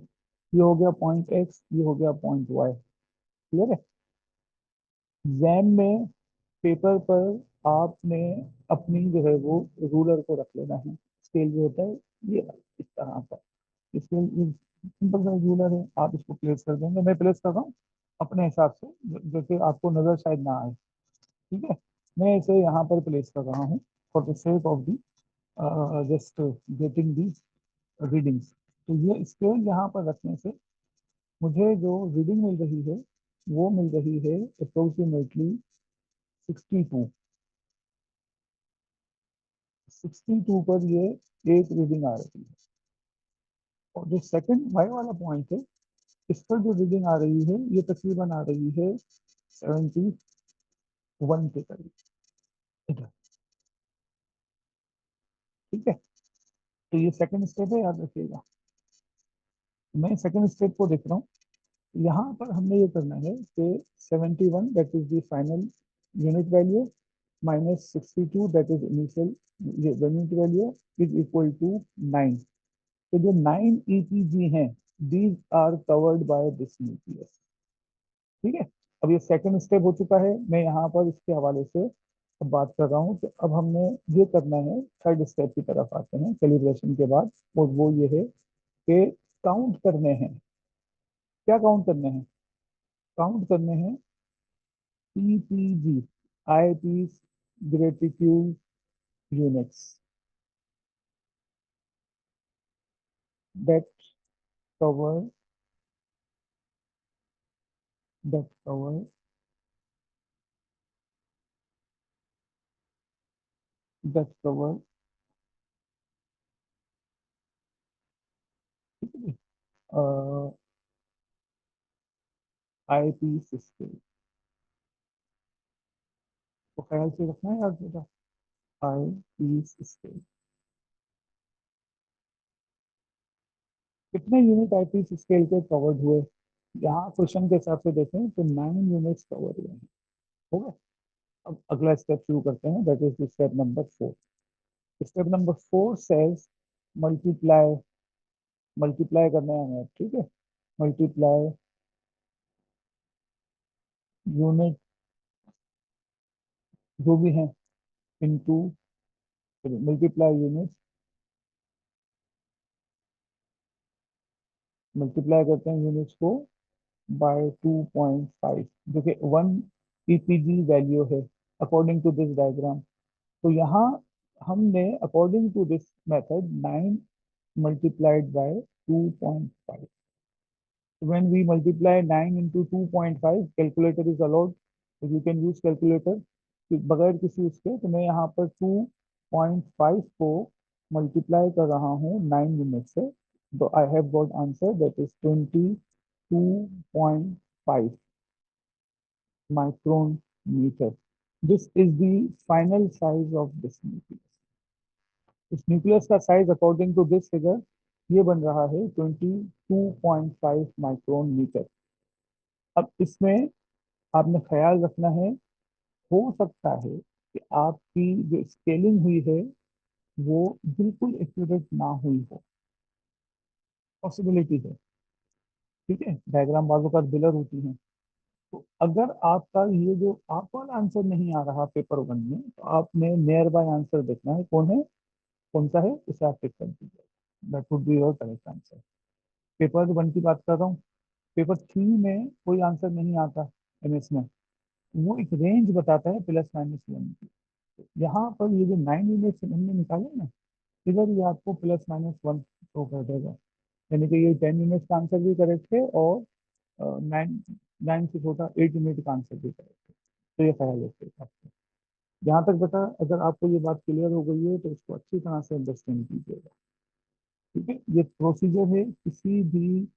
ये हो गया पॉइंट एक्स, ये हो गया पॉइंट वाई। क्लियर है? एग्जाम में पेपर पर आपने अपनी जो है वो रूलर को रख लेना है। स्केल जो होता है ये इस तरह का स्केल, सिंपल सा रूलर है, आप इसको प्लेस कर देंगे। मैं प्लेस कर रहा हूँ अपने हिसाब से, जैसे आपको नजर शायद ना आए। ठीक है, मैं इसे यहाँ पर प्लेस कर रहा हूँ for the sake of the just getting the readings. तो ये स्केल यहाँ पर रखने से मुझे जो रीडिंग मिल रही है वो मिल रही है अप्रोक्सीमेटली 62। 62 पर ये एक रीडिंग आ रही है। और जो सेकंड वाई वाला पॉइंट है, इस पर जो रीडिंग आ रही है ये तकरीबन आ रही है 71 के करीब। इधर ठीक है, तो ये सेकंड स्टेप है, याद रखिएगा। मैं सेकंड स्टेप को देख रहा हूँ। यहाँ पर हमने ये करना है कि 71 that is the final unit value minus 62 that is initial unit value is equal to 9। तो जो 9 ईपीजी हैं, these are covered by this nucleus. ठीक है, अब ये सेकंड स्टेप हो चुका है, मैं यहाँ पर इसके हवाले से अब बात कर रहा हूँ। तो अब हमने ये करना है, थर्ड स्टेप की तरफ आते हैं कैलिब्रेशन के बाद, और वो ये है कि काउंट करने हैं। क्या काउंट करने हैं? काउंट करने हैं EPG, eyepiece graticule units that cover that cover that cover eyepiece scale को ख्याल से रखना है याद बेटा। आई पीस स्केल कितने यूनिट आई पीस स्केल के कवर्ड हुए? यहाँ क्वेश्चन के हिसाब से देखें तो 9 यूनिट्स कवर हुए हैं। होगा। अब अगला स्टेप शुरू करते हैं, that is step number 4। Step number 4 says multiply, multiply करना है हमें, ठीक है। मल्टीप्लाई यूनिट जो भी है इनटू, मल्टीप्लाई यूनिट, मल्टीप्लाई करते हैं यूनिट्स को बाय 2.5, जो कि 1 ईपीजी वैल्यू है अकॉर्डिंग टू दिस डायग्राम। तो यहाँ हमने according to this method 9 multiplied by 2.5. When we multiply 9 into 2.5, calculator is allowed. So you can use calculator. बगैर किसी उसके, तो मैं यहाँ पर 2.5 को मल्टीप्लाई कर रहा हूँ 9 यूनिट से, तो I have got answer that is 22.5 micron metre. This is the final size of this nucleus. इस न्यूक्लियस का size according to this figure ये बन रहा है 22.5 माइक्रोन मीटर। अब इसमें आपने ख्याल रखना है, हो सकता है कि आपकी जो स्केलिंग हुई है वो बिल्कुल एक्यूरेट ना हुई हो, पॉसिबिलिटी है। ठीक है, डायग्राम बाजू का बिलर होती है। तो अगर आपका ये जो आप वाला आंसर नहीं आ रहा पेपर वन में, तो आपने नियर बाय आंसर देखना है, कौन है, कौन सा है, उसे आप टिक कर दीजिए। That would be your correct answer. Paper one की बात कर रहा हूँ। पेपर थ्री में कोई आंसर नहीं आता एमएस में, वो एक रेंज बताता है +-1 की। यहाँ पर ये जो 9 यूनिट्स हमने निकाले ना, इधर ये आपको +-1 शो कर देगा। यानी कि ये 10 यूनिट्स का आंसर भी करेक्ट है, और 9 से छोटा 8 यूनिट का आंसर भी करेक्ट है। तो ये ख्याल रखिए आपको। यहाँ तक बता, अगर आपको ये बात क्लियर हो गई है तो इसको अच्छी तरह से अंडरस्टैंड कीजिएगा। ठीक है, ये प्रोसीजर है किसी भी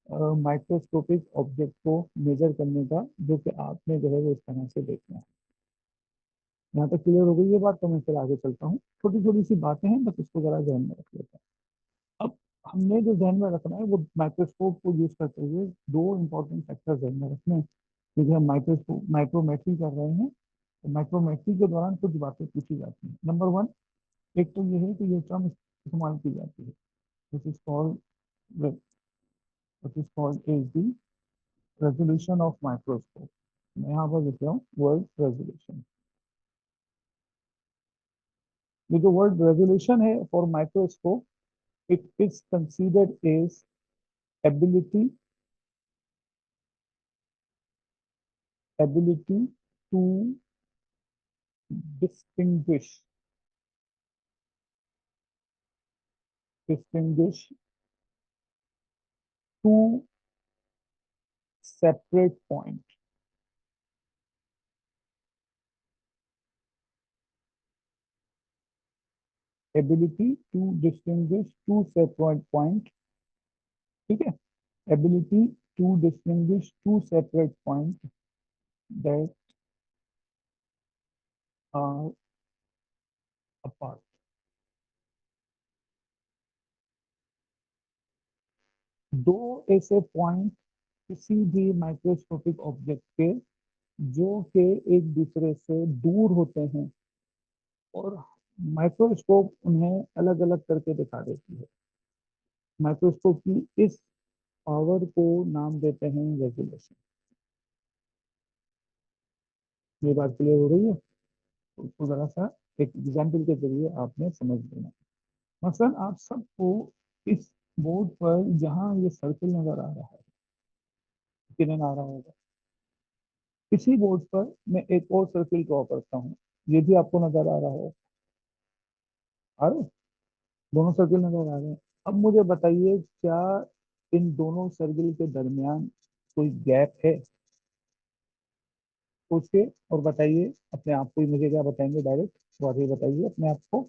माइक्रोस्कोपिक ऑब्जेक्ट को मेजर करने का, जो कि आपने जो है वो इस तरह से देखना है। यहाँ तक क्लियर हो गई ये बात, तो मैं फिर आगे चलता हूँ। छोटी छोटी सी बातें हैं, बस इसको जरा ध्यान में रख लेते हैं। अब हमने जो ध्यान में रखना है वो माइक्रोस्कोप को यूज करते हुए दो इंपॉर्टेंट फैक्टर ध्यान में रखने हैं। क्योंकि हम माइक्रोस्कोप माइक्रोमेट्री कर रहे हैं, तो माइक्रोमेट्री के दौरान कुछ बातें पूछी जाती हैं। नंबर वन, एक तो ये है कि ये टर्म इस्तेमाल की जाती है, which is called is the resolution of microscope. मैं यहाँ पर लिख रहा हूँ वर्ड रेजोल्यूशन। ये जो वर्ड रेजोल्यूशन है for microscope, it is considered as ability ability to distinguish distinguish two separate points. Ability to distinguish two separate points. ठीक है, ability to distinguish two separate points that are apart. दो ऐसे point किसी भी microscopic object के जो के एक दूसरे से दूर होते हैं और माइक्रोस्कोप उन्हें अलग अलग करके दिखा देती है। माइक्रोस्कोप की इस पावर को नाम देते हैं रेजोल्यूशन। ये बात क्लियर हो रही है? तो उसको जरा सा एक एग्जाम्पल के जरिए आपने समझ लेना। मसलन आप सबको इस बोर्ड पर जहां ये सर्कल नजर आ रहा है, किरण आ रहा होगा, इसी बोर्ड पर मैं एक और सर्किल ड्रॉ करता हूँ। ये भी आपको नजर आ रहा है? आ रहे? दोनों सर्किल नजर आ रहे हैं। अब मुझे बताइए, क्या इन दोनों सर्किल के दरमियान कोई गैप है? सोचिए और बताइए अपने आप को ही। मुझे क्या बताएंगे डायरेक्ट? तो आप ये बताइए अपने आप को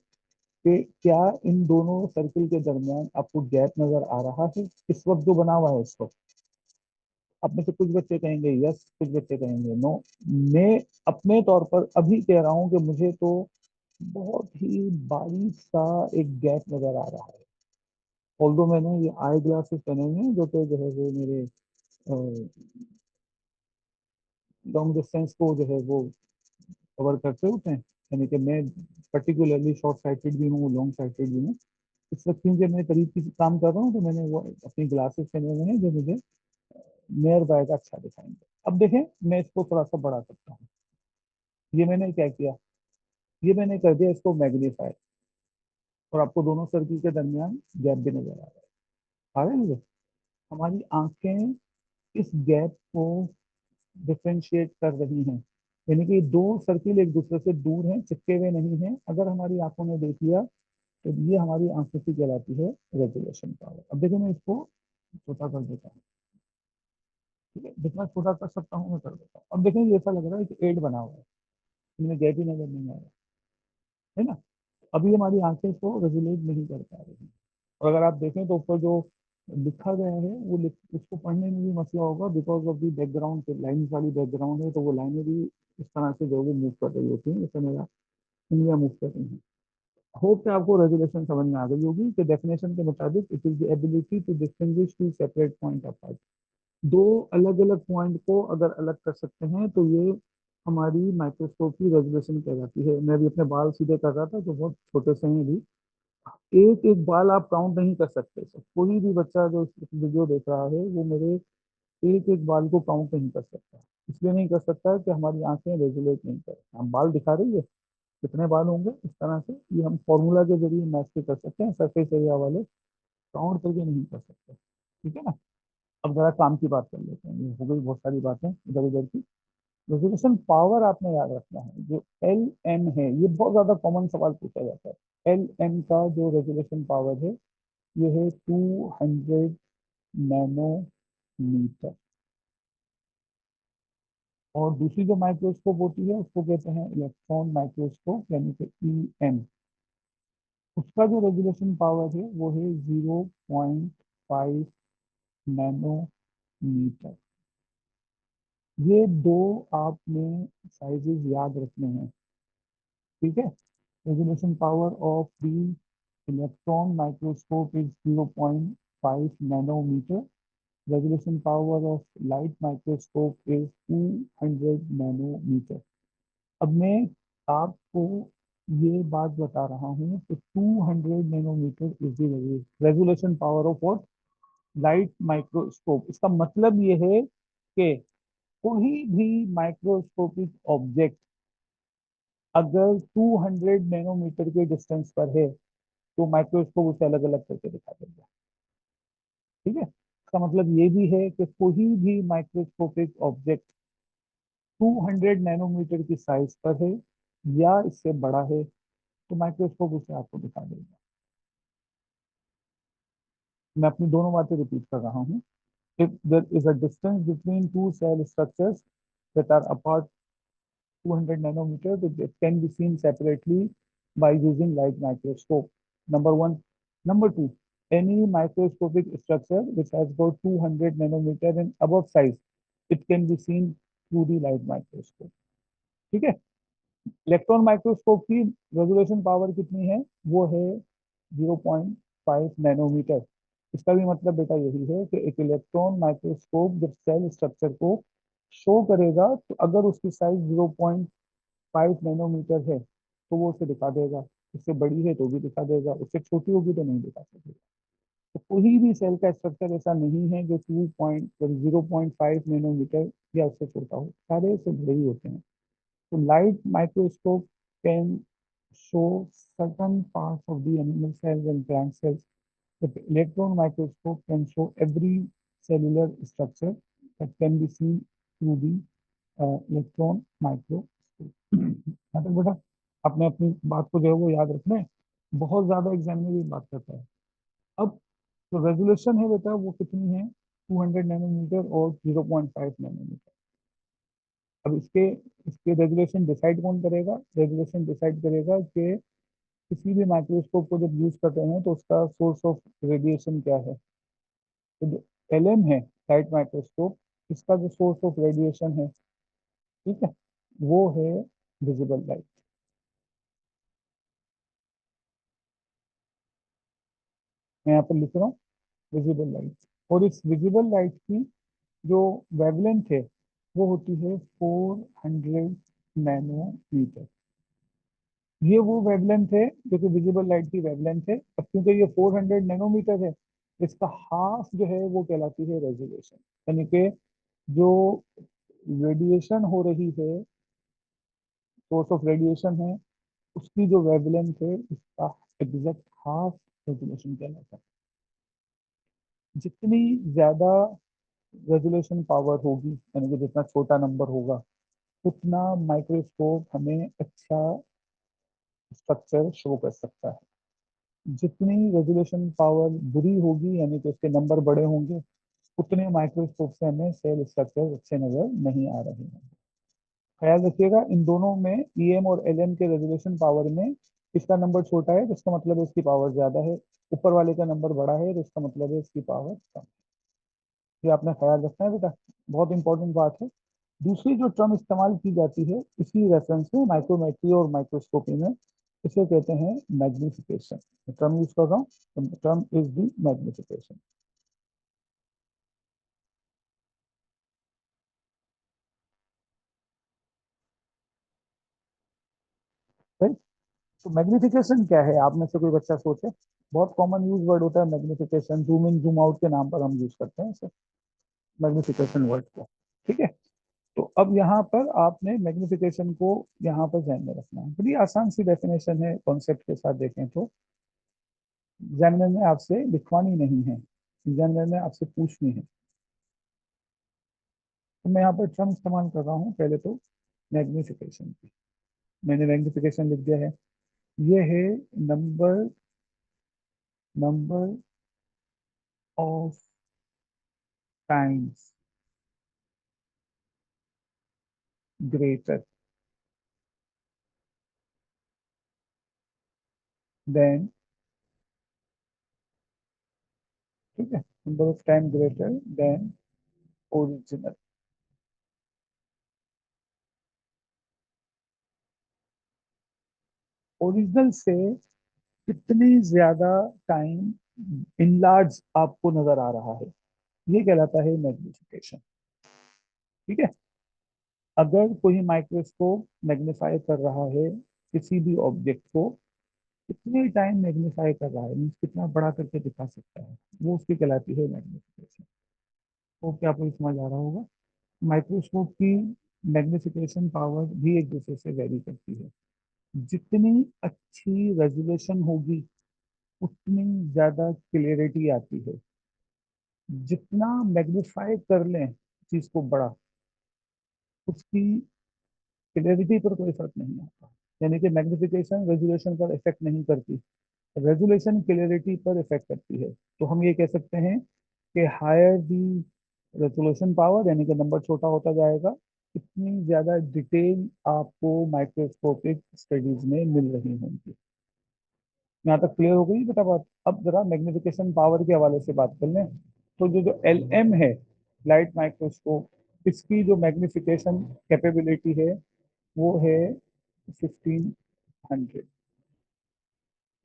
कि क्या इन दोनों सर्किल के दरमियान आपको गैप नजर आ रहा है इस वक्त जो बना हुआ है इस वक्त? आप में से कुछ बच्चे कहेंगे यस, कुछ बच्चे कहेंगे नो। मैं अपने तौर पर अभी कह रहा हूं कि मुझे तो बहुत ही बारीक सा एक गैप नजर आ रहा है। ऑल्दो मैंने ये आई ग्लासेस पहने हुए हैं जो कि जो है वो मेरे लॉन्ग डिस्टेंस को जो है वो कवर करते होते हैं। यानी कि मैं पर्टिकुलरली शॉर्ट साइटेड भी हूँ, लॉन्ग साइटेड भी हूँ। इस वक्त क्योंकि मैं करीब की काम कर रहा हूँ तो मैंने वो अपनी ग्लासेस पहने हुए हैं जो मुझे नियर बाय का अच्छा दिखाएंगे। अब देखें, मैं इसको थोड़ा सा बढ़ा सकता हूँ। ये मैंने क्या किया, ये मैंने कर दिया इसको मैग्नीफाई, और आपको दोनों सर्किल के दरमियान गैप भी नजर आ रहा है। आ रहे हैं मुझे? हमारी आंखें इस गैप को डिफ्रेंशिएट कर रही हैं। यानी कि दो सर्किल एक दूसरे से दूर हैं, चिपके हुए नहीं हैं। अगर हमारी आंखों ने देख लिया तो ये हमारी आंखों की कहलाती है रेजोल्यूशन पावर। अब देखो मैं इसको छोटा कर देता हूँ। ठीक है, जितना छोटा कर सकता हूँ मैं कर देता हूँ। अब देखें, ये ऐसा लग रहा है कि एड बना हुआ है, इनमें गैप ही नजर नहीं आ रहा है ना। अभी हमारी आंखें इसको रेजुलेट नहीं कर पा रही हैं। और अगर आप देखें तो ऊपर जो लिखा गया है वो उसको पढ़ने में भी मसला होगा, because of the background, line वाली बैकग्राउंड है, तो वो लाइनें भी इस तरह से जो भी मूव कर रही होती हैं, जैसे मेरा इंडिया मूव कर रही है। होप कि आपको रेजुलेशन समझ में आ गई होगी कि डेफिनेशन के मुताबिक it is the ability to distinguish two separate point apart. दो अलग अलग पॉइंट को अगर अलग कर सकते हैं तो ये हमारी माइक्रोस्कोप की रेजोल्यूशन कहलाती है। मैं भी अपने बाल सीधे कर रहा था जो बहुत छोटे से हैं भी। एक एक बाल आप काउंट नहीं कर सकते। सर कोई भी बच्चा जो वीडियो देख रहा है वो मेरे एक एक बाल को काउंट नहीं कर सकता। इसलिए नहीं कर सकता कि हमारी आंखें रेजुलेट नहीं कर, हम बाल दिखा रही है कितने बाल होंगे इस तरह से ये हम फॉर्मूला के जरिए मैथ से कर सकते हैं, सरफेस एरिया वाले काउंट करके नहीं कर सकते। ठीक है ना। अब जरा काम की बात कर लेते हैं, ये हो गई बहुत सारी बातें इधर उधर की। रेजोल्यूशन पावर आपने याद रखना है, जो एल एम है, ये बहुत ज्यादा कॉमन सवाल पूछा जाता है। एल एम का जो रेजोल्यूशन पावर है ये है 200 नैनोमीटर। और दूसरी जो माइक्रोस्कोप होती है उसको कहते हैं इलेक्ट्रॉन माइक्रोस्कोप, यानी कि EM। उसका जो रेजोल्यूशन पावर है वो है 0.5 नैनोमीटर। ये दो आपने साइजेस याद रखने हैं। ठीक है। Resolution power of the electron microscope is 0.5 nanometre. Resolution power of light microscope is 200 nanometre. अब मैं आपको ये बात बता रहा हूँ कि 200 nanometre is the resolution power of what? Light microscope. इसका मतलब ये है कि कोई भी माइक्रोस्कोपिक ऑब्जेक्ट अगर 200 नैनोमीटर के डिस्टेंस पर है तो माइक्रोस्कोप उसे अलग अलग करके दिखा देगा। ठीक है। इसका मतलब ये भी है कि कोई भी माइक्रोस्कोपिक ऑब्जेक्ट 200 नैनोमीटर की साइज पर है या इससे बड़ा है तो माइक्रोस्कोप उसे आपको दिखा देगा। मैं अपनी दोनों बातें रिपीट कर रहा हूँ। If there is a distance between two cell structures that are apart 200 nanometer, that can be seen separately by using light microscope. Number one. Number two, any microscopic structure which has got 200 nanometer and above size, it can be seen through the light microscope. ठीक है। Electron microscope की resolution power कितनी है? वो है 0.5 nanometre. इसका भी मतलब बेटा यही है कि एक इलेक्ट्रॉन माइक्रोस्कोप जब सेल स्ट्रक्चर को शो करेगा, तो अगर उसकी साइज 0.5 नैनोमीटर है तो वो उसे दिखा देगा, उससे बड़ी है तो भी दिखा देगा, उससे छोटी होगी तो नहीं दिखा सकेगा। तो कोई भी सेल का स्ट्रक्चर ऐसा नहीं है जो 0.5 नैनोमीटर या उससे छोटा हो, सारे से बड़े ही होते हैं। तो light microscope can show certain parts of the animal cells and plant cells. The electron microscope can show every cellular structure that can be seen through the electron microscope. मतलब बेटा अपने अपनी बात को जो है वो याद रखना है, बहुत ज्यादा एग्जाम में भी बात करता है। अब जो रेजोल्यूशन है बेटा वो कितनी है, 200 नैनोमीटर और 0.5 नैनोमीटर। अब इसके इसके रेगुलेशन डिसाइड कौन करेगा, रेगुलेशन डिसाइड करेगा कि किसी भी माइक्रोस्कोप को जब यूज करते हैं तो उसका सोर्स ऑफ रेडिएशन क्या है। तो जो एलएम है, लाइट माइक्रोस्कोप, इसका जो सोर्स ऑफ रेडिएशन है, ठीक है, वो है विजिबल लाइट। मैं यहाँ पर लिख रहा हूँ विजिबल लाइट। और इस विजिबल लाइट की जो वेवलेंथ है वो होती है 400 नैनोमीटर। ये वो वेवलेंथ है जो कि विजिबल लाइट की वेवलेंथ है। अब क्योंकि ये 400 नैनोमीटर है, इसका हाफ जो है वो कहलाती है रेजोल्यूशन। यानी कि जो रेडिएशन हो रही है, सोर्स ऑफ रेडिएशन है, उसकी जो वेवलेंथ है उसका एग्जैक्ट हाफ रेजोल्यूशन कहलाता है। जितनी ज्यादा रेजोल्यूशन पावर होगी, यानी कि जितना छोटा नंबर होगा, उतना माइक्रोस्कोप हमें अच्छा स्ट्रक्चर शो कर सकता है। जितनी रेजोल्यूशन पावर बुरी होगी, यानी कि उसके नंबर बड़े होंगे, उतने माइक्रोस्कोप से हमें सेल स्ट्रक्चर अच्छे नजर नहीं आ रहे हैं। ख्याल रखिएगा इन दोनों में, ईएम और एलएम के रेजोल्यूशन पावर में इसका नंबर छोटा है तो इसका मतलब है इसकी पावर ज्यादा है, ऊपर वाले का नंबर बड़ा है तो इसका मतलब है इसकी पावर कम। ये आपने ख्याल रखना है बेटा, बहुत इंपॉर्टेंट बात है। दूसरी जो टर्म इस्तेमाल की जाती है इसी रेफरेंस में माइक्रोमेट्री और माइक्रोस्कोपी में, इसे कहते हैं मैग्निफिकेशन। टर्म यूज कर रहा हूँ, term is the magnification. Right. तो मैग्निफिकेशन क्या है, आप में से कोई बच्चा सोचे। बहुत कॉमन यूज वर्ड होता है magnification, zoom in zoom out के नाम पर हम यूज करते हैं इसे, मैग्निफिकेशन वर्ड को। ठीक है। तो अब यहाँ पर आपने मैग्निफिकेशन को यहाँ पर ध्यान में रखना है। बड़ी आसान सी डेफिनेशन है, कॉन्सेप्ट के साथ देखें तो एग्जामिनर ने आपसे लिखवानी नहीं है, एग्जामिनर ने आपसे पूछनी है। तो मैं यहाँ पर टर्म इस्तेमाल कर रहा हूँ, पहले तो मैग्निफिकेशन की। मैंने मैग्निफिकेशन लिख दिया है। ये है number number of times greater than, ठीक है, number of time greater than original. Original से कितनी ज्यादा टाइम इनलार्ज आपको नजर आ रहा है, ये कहलाता है मैग्निफिकेशन। ठीक है। अगर कोई माइक्रोस्कोप मैग्नीफाई कर रहा है किसी भी ऑब्जेक्ट को, कितने टाइम मैग्नीफाई कर रहा है, मीन्स कितना बड़ा करके दिखा सकता है, वो उसकी कहलाती है मैग्निफिकेशन। तो क्या आपको समझ आ रहा होगा। माइक्रोस्कोप की मैग्निफिकेशन पावर भी एक दूसरे से वेरी करती है। जितनी अच्छी रेजोल्यूशन होगी उतनी ज्यादा क्लियरिटी आती है। जितना मैग्नीफाई कर लें चीज को बड़ा, उसकी क्लियरिटी पर कोई फर्क नहीं आता। यानी कि मैग्निफिकेशन रेजोल्यूशन पर इफेक्ट नहीं करती, रेजोल्यूशन क्लियरिटी पर इफेक्ट करती है। तो हम ये कह सकते हैं कि हायर दी रेजोल्यूशन पावर, यानी कि नंबर छोटा होता जाएगा, इतनी ज्यादा डिटेल आपको माइक्रोस्कोपिक स्टडीज में मिल रही होंगी। यहाँ तक क्लियर हो गई बेटा बात। अब जरा मैग्निफिकेशन पावर के हवाले से बात कर लें। तो जो जो एल एम है, लाइट माइक्रोस्कोप, इसकी जो मैग्निफिकेशन कैपेबिलिटी है वो है 1500।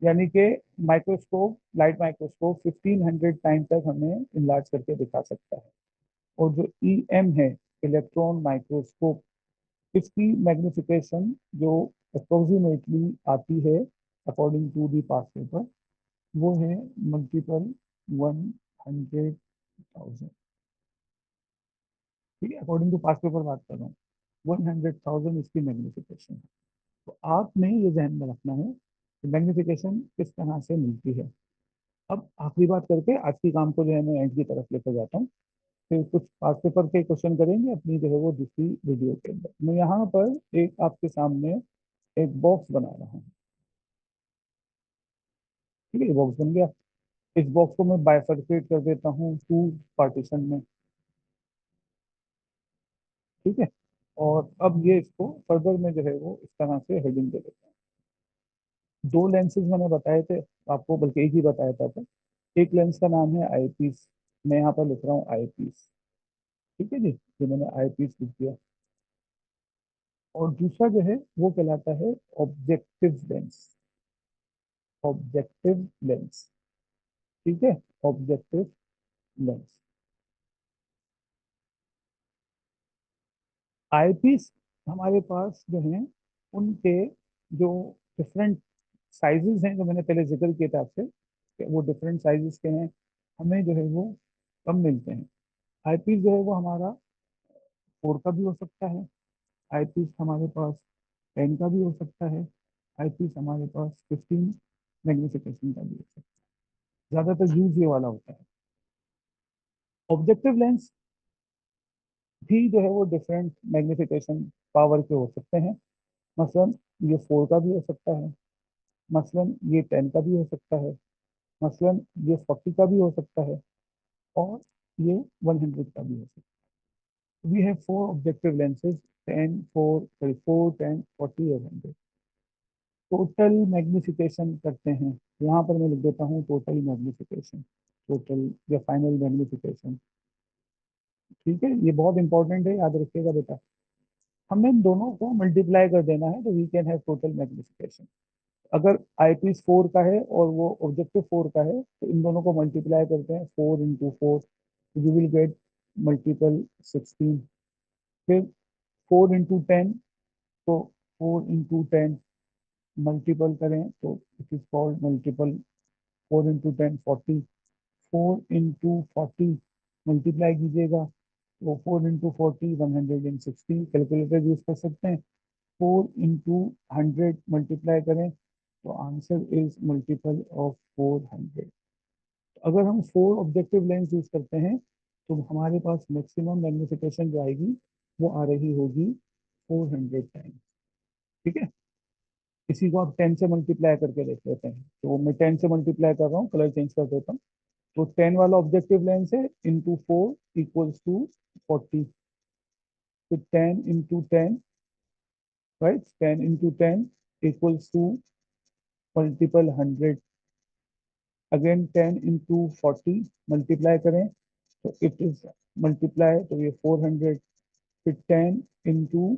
यानी कि माइक्रोस्कोप, लाइट माइक्रोस्कोप 1500 टाइम तक हमें इनलार्ज करके दिखा सकता है। और जो EM है, इलेक्ट्रॉन माइक्रोस्कोप, इसकी मैग्निफिकेशन जो अप्रोक्सीमेटली आती है according to the past paper, वो है मल्टीपल 100,000। ठीक है, अकॉर्डिंग टू पास पेपर बात कर रहा हूँ। 100,000 इसकी मैग्निफिकेशन है। तो आपने ये ध्यान में रखना है कि मैग्निफिकेशन किस तरह से मिलती है। अब आखिरी बात करके आज की काम को जो है मैं एंड की तरफ लेकर जाता हूँ। फिर कुछ पास पेपर के क्वेश्चन करेंगे अपनी जो है वो दूसरी वीडियो के अंदर। मैं यहाँ पर एक आपके सामने एक बॉक्स बना रहा हूँ। ठीक है, ये बॉक्स बन गया। इस बॉक्स को मैं बाइफरकेट कर देता हूँ टू पार्टीशन में। ठीक है, और अब ये इसको फर्दर में जो है वो इस तरह से हेडिंग दे देता हूँ। दो लेंसेज मैंने बताए थे आपको, बल्कि एक ही बताया था। एक लेंस का नाम है आई पीस, मैं यहाँ पर लिख रहा हूँ आई पीस। ठीक है जी, ये मैंने आई पीस लिख दिया। और दूसरा जो है वो कहलाता है ऑब्जेक्टिव लेंस। ऑब्जेक्टिव लेंस, ठीक है, ऑब्जेक्टिव लेंस। आईपीस हमारे पास जो है उनके जो डिफरेंट साइजेस हैं, जो मैंने पहले जिक्र किया था आपसे कि वो डिफरेंट साइजेस के हैं, हमें जो है वो कम मिलते हैं। आईपीस जो है वो हमारा 4 का भी हो सकता है, आईपीस हमारे पास 10 का भी हो सकता है, आईपीस हमारे पास 15 मैग्निफिकेशन का भी हो सकता है। ज्यादातर यूज ये वाला होता है। ऑब्जेक्टिव लेंस भी जो है वो डिफरेंट मैग्निफिकेशन पावर के हो सकते हैं। मसलन ये 4 का भी हो सकता है, मसलन ये 10 का भी हो सकता है, मसलन ये 40 का भी हो सकता है, और ये 100 का भी हो सकता है। We have 4 objective lenses, 10, 4, sorry 4, 10, 40 और 100। टोटल मैग्निफिकेशन करते हैं, यहाँ पर मैं लिख देता हूँ टोटल मैग्निफिकेशन, टोटल या फाइनल मैग्निफिकेशन। ठीक है, ये बहुत इंपॉर्टेंट है, याद रखिएगा बेटा। हमें इन दोनों को मल्टीप्लाई कर देना है तो we can have total magnification. अगर आईपीस 4 का है और वो ऑब्जेक्टिव 4 का है तो इन दोनों को मल्टीप्लाई करते हैं, 4 × 4, यू विल गेट मल्टीपल 16। फिर 4 × 10, तो 4 × 10 मल्टीपल करें तो it is called multiple. 4 × 10 40, 4 × 40 multiply कीजिएगा तो 4 × 40 160। कैलकुलेटर यूज कर सकते हैं। 4 × 100 मल्टीप्लाई करें तो आंसर इज मल्टीपल ऑफ 400। अगर हम 4 ऑब्जेक्टिव लेंस यूज करते हैं तो हमारे पास मैक्सिमम मैग्निफिकेशन जो आएगी वो आ रही होगी 400 टाइम्स। ठीक है, इसी को आप 10 से मल्टीप्लाई करके देख लेते हैं। तो मैं 10 से मल्टीप्लाई कर रहा हूँ, कलर चेंज कर देता हूँ। तो 10 वाला ऑब्जेक्टिव लेंस है, इंटू 4 इक्वल्स टू 40। तो 10 × 10, right, 10 × 10 equals to multiple 100। Again 10 × 40 multiply करें तो इट इज मल्टीप्लाई, तो ये 400। फिर 10 × 100,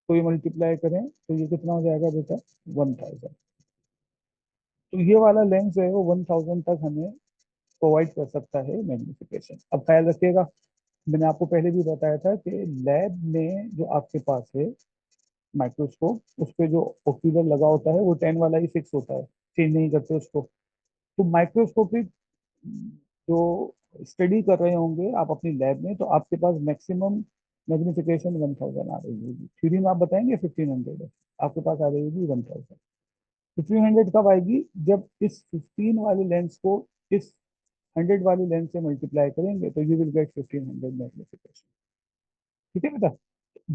तो ये मल्टीप्लाई करें तो ये कितना हो जाएगा बेटा, 1000। तो ये वाला लेंस जो है वो 1000 तक हमें प्रोवाइड कर सकता है मैग्निफिकेशन। अब ख्याल रखिएगा, मैंने आपको पहले भी बताया था कि लैब में जो आपके पास है माइक्रोस्कोप, उस पर जो ऑक्सीजन लगा होता है वो 10 वाला ही फिक्स होता है, चेंज नहीं करते उसको। तो माइक्रोस्कोपिक जो स्टडी कर रहे होंगे आप अपनी लैब में, तो आपके पास मैक्सिमम मैग्निफिकेशन 1000 आ रही होगी। थ्योरी में आप बताएंगे 1500 है, आपके पास आ रही होगी 1000। 1500 कब आएगी, जब इस 15 वाले लेंस को इस 100 वाले लेंस से मल्टीप्लाई करेंगे तो यू विल गेट 1500 मैग्निफिकेशन। ठीक है बेटा,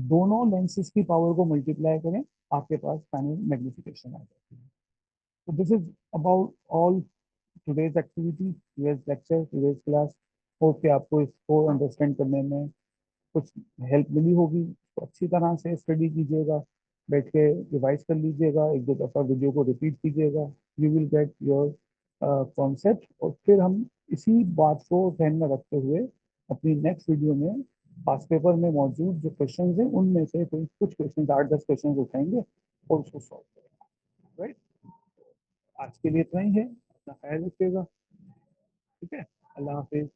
दोनों लेंसेज की पावर को मल्टीप्लाई करें, आपके पास फाइनल मैग्निफिकेशन आ जाती है। तो this is about all today's activity, today's lecture, today's class। Hope कि आपको इसको अंडरस्टैंड करने में कुछ हेल्प मिली होगी। तो अच्छी तरह से स्टडी कीजिएगा, बैठ के रिवाइज कर लीजिएगा, एक दो दफ़ा वीडियो को रिपीट कीजिएगा, you will get your concept. और फिर हम इसी बात को ध्यान में रखते हुए अपनी नेक्स्ट वीडियो में पास पेपर में मौजूद जो क्वेश्चन है उनमें से कोई कुछ क्वेश्चन, 8-10 क्वेश्चन उठाएंगे और उसको सॉल्व करेंगे। राइट, आज के लिए इतना ही है, अपना ख्याल रखिएगा। ठीक है, अल्लाह हाफिज।